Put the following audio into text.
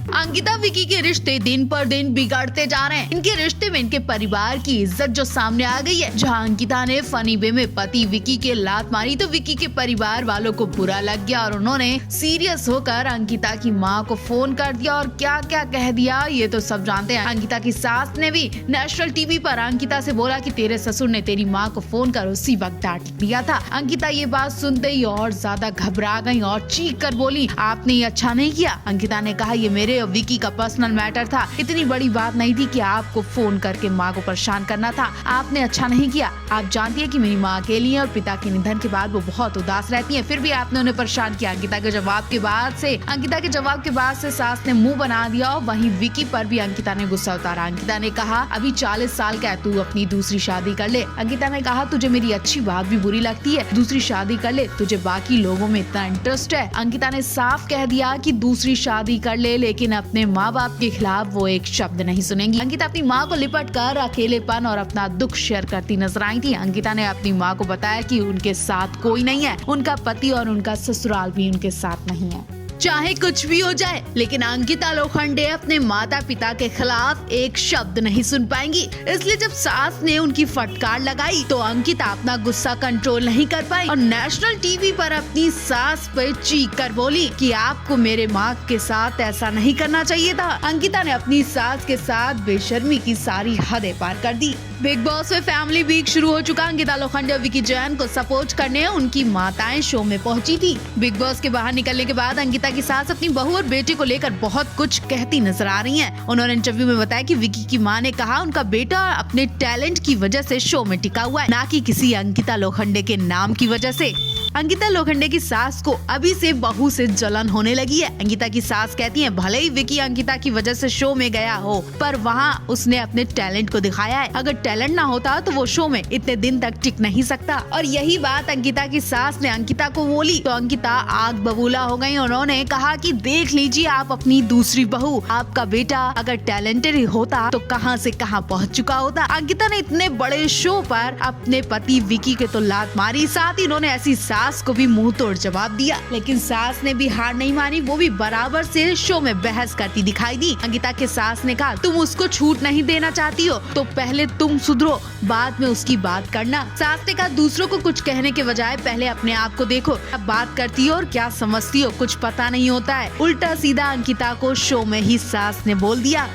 अंकिता विकी के रिश्ते दिन पर दिन बिगड़ते जा रहे हैं। इनके रिश्ते में इनके परिवार की इज्जत जो सामने आ गई है। जहां अंकिता ने फनी वे में पति विकी के लात मारी तो विकी के परिवार वालों को बुरा लग गया और उन्होंने सीरियस होकर अंकिता की मां को फोन कर दिया और क्या क्या कह दिया ये तो सब जानते हैं। अंकिता की सास ने भी नेशनल टीवी पर अंकिता से बोला कि तेरे ससुर ने तेरी मां को फोन कर उसी वक्त डांट दिया था। अंकिता ये बात सुनते ही और ज्यादा घबरा गई और चीख कर बोली, आपने ये अच्छा नहीं किया। अंकिता ने कहा, ये मेरे और विकी का पर्सनल मैटर था, इतनी बड़ी बात नहीं थी कि आपको फोन करके माँ को परेशान करना था। आपने अच्छा नहीं किया। आप जानती है कि मेरी माँ अकेली है और पिता के निधन के बाद वो बहुत उदास रहती है, फिर भी आपने उन्हें परेशान किया। अंकिता के जवाब के बाद से सास ने मुंह बना दिया और वहीं विकी पर भी अंकिता ने गुस्सा उतारा। अंकिता ने कहा, अभी 40 साल का है, तू अपनी दूसरी शादी कर ले। अंकिता ने कहा, तुझे मेरी अच्छी बात भी बुरी लगती है, दूसरी शादी कर ले, तुझे बाकी लोगों में इतना इंटरेस्ट है। अंकिता ने साफ कह दिया कि दूसरी शादी कर ले, लेकिन अपने माँ बाप के खिलाफ वो एक शब्द नहीं सुनेंगी। अंकिता अपनी माँ को लिपट कर अकेलेपन और अपना दुख शेयर करती नजर आई थी। अंकिता ने अपनी माँ को बताया कि उनके साथ कोई नहीं है, उनका पति और उनका ससुराल भी उनके साथ नहीं है, चाहे कुछ भी हो जाए। लेकिन अंकिता लोखंडे अपने माता पिता के खिलाफ एक शब्द नहीं सुन पाएंगी। इसलिए जब सास ने उनकी फटकार लगाई तो अंकिता अपना गुस्सा कंट्रोल नहीं कर पाई और नेशनल टीवी पर अपनी सास पे चीख कर बोली कि आपको मेरे माँ के साथ ऐसा नहीं करना चाहिए था। अंकिता ने अपनी सास के साथ बेशर्मी की सारी हदें पार कर दी। बिग बॉस में फैमिली वीक शुरू हो चुका। अंकिता लोखंडे और विकी जैन को सपोर्ट करने उनकी माताएं शो में पहुंची थी। बिग बॉस के बाहर निकलने के बाद अंकिता की सास अपनी बहू और बेटे को लेकर बहुत कुछ कहती नजर आ रही हैं। उन्होंने इंटरव्यू में बताया कि विकी की मां ने कहा उनका बेटा अपने टैलेंट की वजह से शो में टिका हुआ है, ना कि किसी अंकिता लोखंडे के नाम की वजह से। अंकिता लोखंडे की सास को अभी से बहू से जलन होने लगी है। अंकिता की सास कहती है, भले ही विकी अंकिता की वजह से शो में गया हो, पर वहाँ उसने अपने टैलेंट को दिखाया है। अगर टैलेंट ना होता तो वो शो में इतने दिन तक टिक नहीं सकता। और यही बात अंकिता की सास ने अंकिता को बोली तो अंकिता आग बबूला हो गई। उन्होंने कहा कि देख लीजिए आप अपनी दूसरी बहू, आपका बेटा अगर टैलेंटेड ही होता तो कहां से कहां पहुंच चुका होता। अंकिता ने इतने बड़े शो पर अपने पति विकी के तो लात मारी, साथ ही इन्होंने ऐसी सास को भी मुंह तोड़ जवाब दिया। लेकिन सास ने भी हार नहीं मानी, वो भी बराबर से शो में बहस करती दिखाई दी। अंकिता के सास ने कहा, तुम उसको छूट नहीं देना चाहती हो तो पहले तुम सुधरो, बाद में उसकी बात करना। सास ने कहा, दूसरों को कुछ कहने के बजाय पहले अपने आप को देखो, अब बात करती हो और क्या समझती हो, कुछ पता नहीं होता है। उल्टा सीधा अंकिता को शो में ही सास ने बोल दिया।